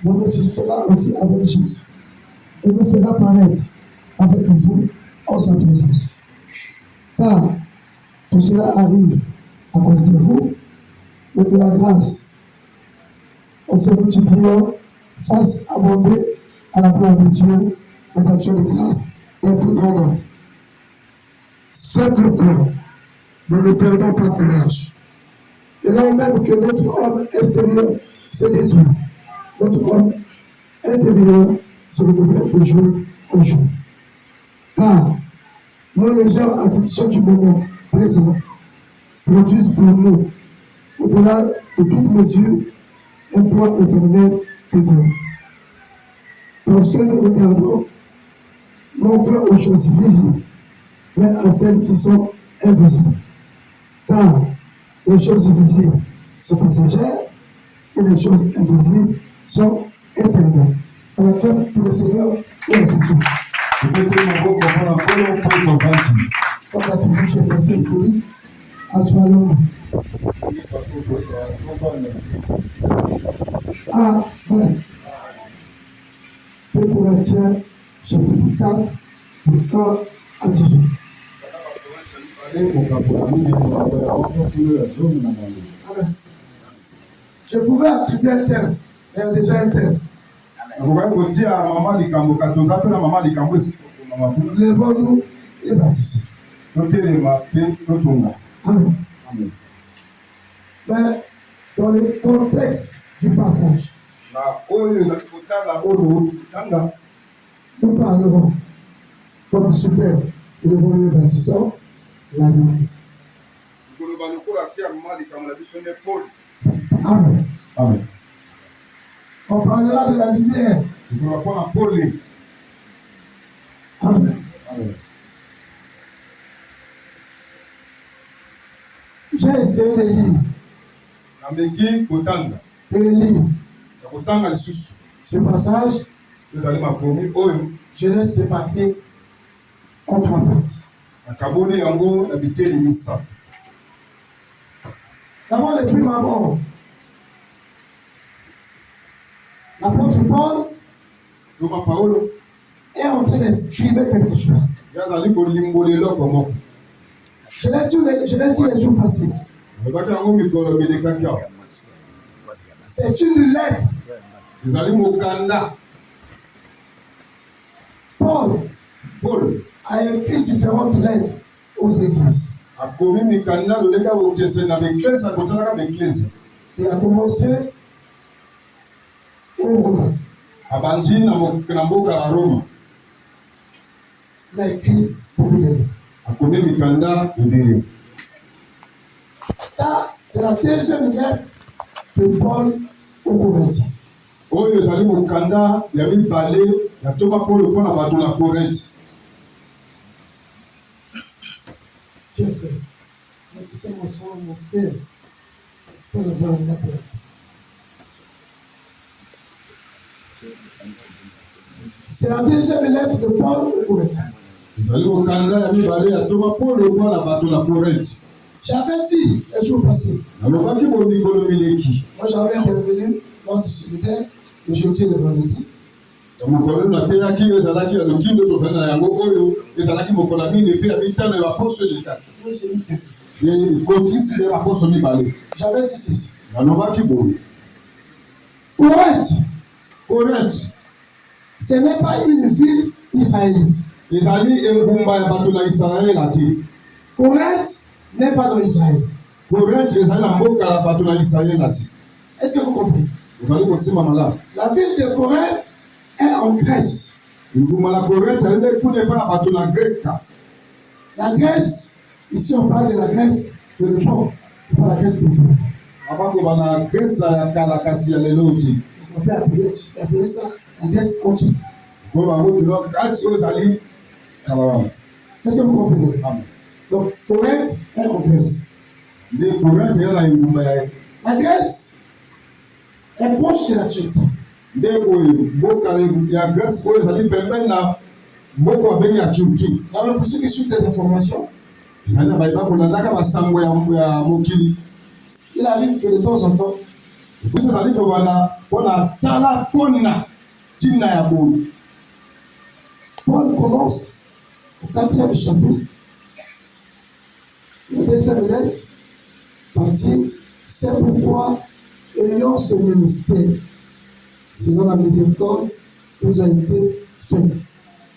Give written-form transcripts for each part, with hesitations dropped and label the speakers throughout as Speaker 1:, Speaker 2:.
Speaker 1: nous ressuscitera aussi avec Jésus et nous fera paraître avec vous en sa présence. Car tout cela arrive à cause de vous et de la grâce. On se multipliant face abondée à la gloire de Dieu, les actions de grâce et plus grandes. C'est pourquoi nous ne perdons pas courage. Et là même que notre homme extérieur se détruit, notre homme intérieur se renouvelle de jour en jour. Car nos légères afflictions du moment présent produisent pour nous, au-delà de toute mesure, un poids éternel de gloire. Parce que nous regardons non pas aux choses visibles, mais à celles qui sont invisibles. Car les choses visibles sont passagères et les choses invisibles sont éternelles. On acclame pour le Seigneur et le Seigneur. Comme ça, toujours, je vais faire folie. Assoyons-nous. Amen. 2 Corinthiens, chapitre 4, de 1 à 18. Amen. Je pouvais attribuer un terme, mais il y a déjà un terme. Lèvons-nous et bâtissons. Amen. Mais dans le contexte du passage, nous parlerons comme super de l'évoluer bâtissant la lumière. Amen.
Speaker 2: Amen.
Speaker 1: On parlera de la lumière. Amen.
Speaker 2: Amen.
Speaker 1: J'ai essayé de lire. De lire ce passage. Je l'ai séparé en 3 parties. D'abord, le prime abord. L'apôtre Paul est en train d'exprimer quelque chose. Je l'ai dit les jours passés. C'est une lettre. Paul a écrit différentes lettres aux églises. Il a commencé au Romain. Il a écrit beaucoup de lettres. Ça, c'est la deuxième lettre de Paul aux Corinthiens. Tiens, frère, c'est mon soin, mon père, pour avoir un appel. C'est la deuxième lettre de Paul aux Corinthiens. J'avais dit les jours passés. Moi, j'avais intervenu lors du séminaire le jeudi et le vendredi. J'avais dit ceci. Corinthe, ce n'est pas une ville israélite. Corinthe n'est pas dans Israël. Est-ce que vous comprenez? La ville de Corinthe est en Grèce. La Grèce, ici on parle de la Grèce de l'époque, c'est pas la Grèce d'aujourd'hui. On peut appeler ça la Grèce antique. Est-ce que vous comprenez? Donc, Corinthe est en Grèce. La Grèce est proche de la Turquie. Alors, pour ceux qui suivent des informations, il arrive que de temps en temps,
Speaker 2: pona tala pona tina ya boye.
Speaker 1: Paul commence au 4e chapitre, la 2e lettre, par dire, c'est pourquoi, ayant ce ministère, selon la miséricorde qui vous a été faite.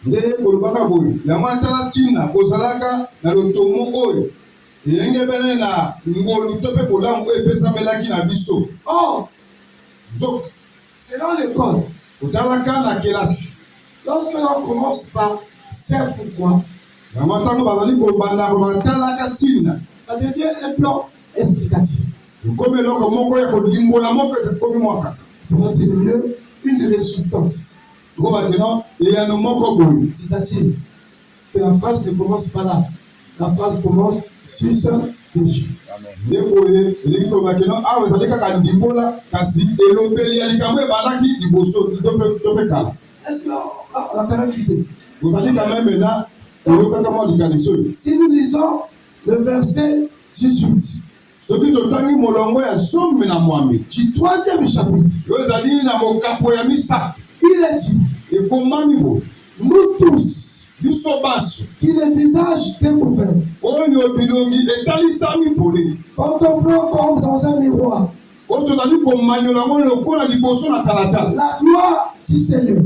Speaker 2: Ndenge kolobaka boye, yango atala tina kozalaka na lotomo oyo. Elenge bene na ngolu to pe kolamu oyo epesamelaki na biso.
Speaker 1: Or,
Speaker 2: Zok,
Speaker 1: selon l'école,
Speaker 2: otalaka na kelasi.
Speaker 1: lorsque l'on commence par c'est pourquoi,
Speaker 2: Yango ntango bazali kobanda batalaka tina.
Speaker 1: ça devient un plan explicatif.
Speaker 2: Ekomi eloko moko ya kolimbola moko ekomi mwaka.
Speaker 1: Pour dire mieux, une résultante. C'est-à-dire que la phrase ne commence pas là. La phrase commence sur ce péché. Est-ce qu'on a quand même l'idée? Si nous lisons le verset 18 du 3e chapitre, il est dit, nous tous, qui le visage découvert, contemplons comme dans un miroir la gloire du Seigneur,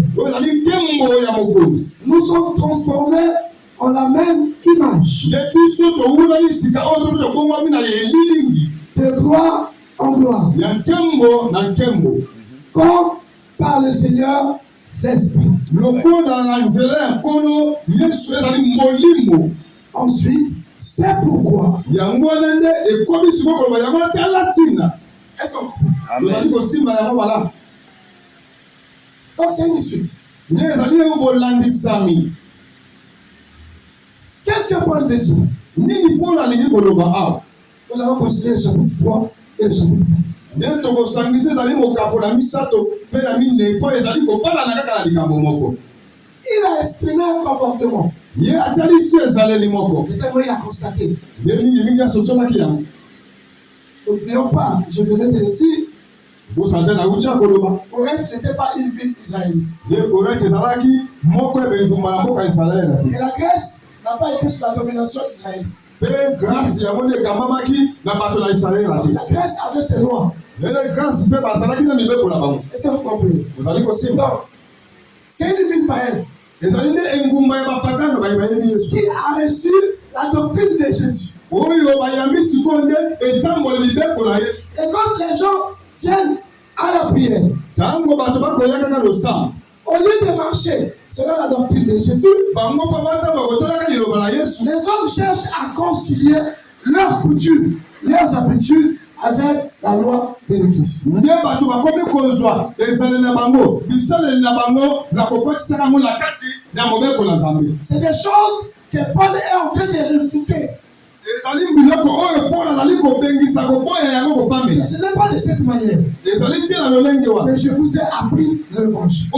Speaker 1: nous sommes transformés en la même image, de gloire en gloire, comme par le Seigneur l'Esprit. Ensuite, c'est pourquoi. Est-ce qu'on comprend? Donc c'est une suite. Qu'est-ce que Paul veut dire? Nous allons considérer le chapitre 3 et le chapitre 4. Il a exprimé un comportement. C'est tellement il a constaté. N'oublions pas, je venais de le dire, Corinthe n'était pas une ville israélite. Et la Grèce n'a pas été sous la domination israélite. La Grèce avait ses lois. Est-ce que vous comprenez? Donc, c'est une ville païenne qui a reçu la doctrine de Jésus. Et quand les gens viennent à la prière, au lieu de marcher selon la doctrine de Jésus, les hommes cherchent à concilier leurs coutumes, leurs habitudes avec la loi de l'Église. C'est des choses que Paul est en train de réciter. Ce n'est pas de cette manière. Mais je vous ai appris l'évangile.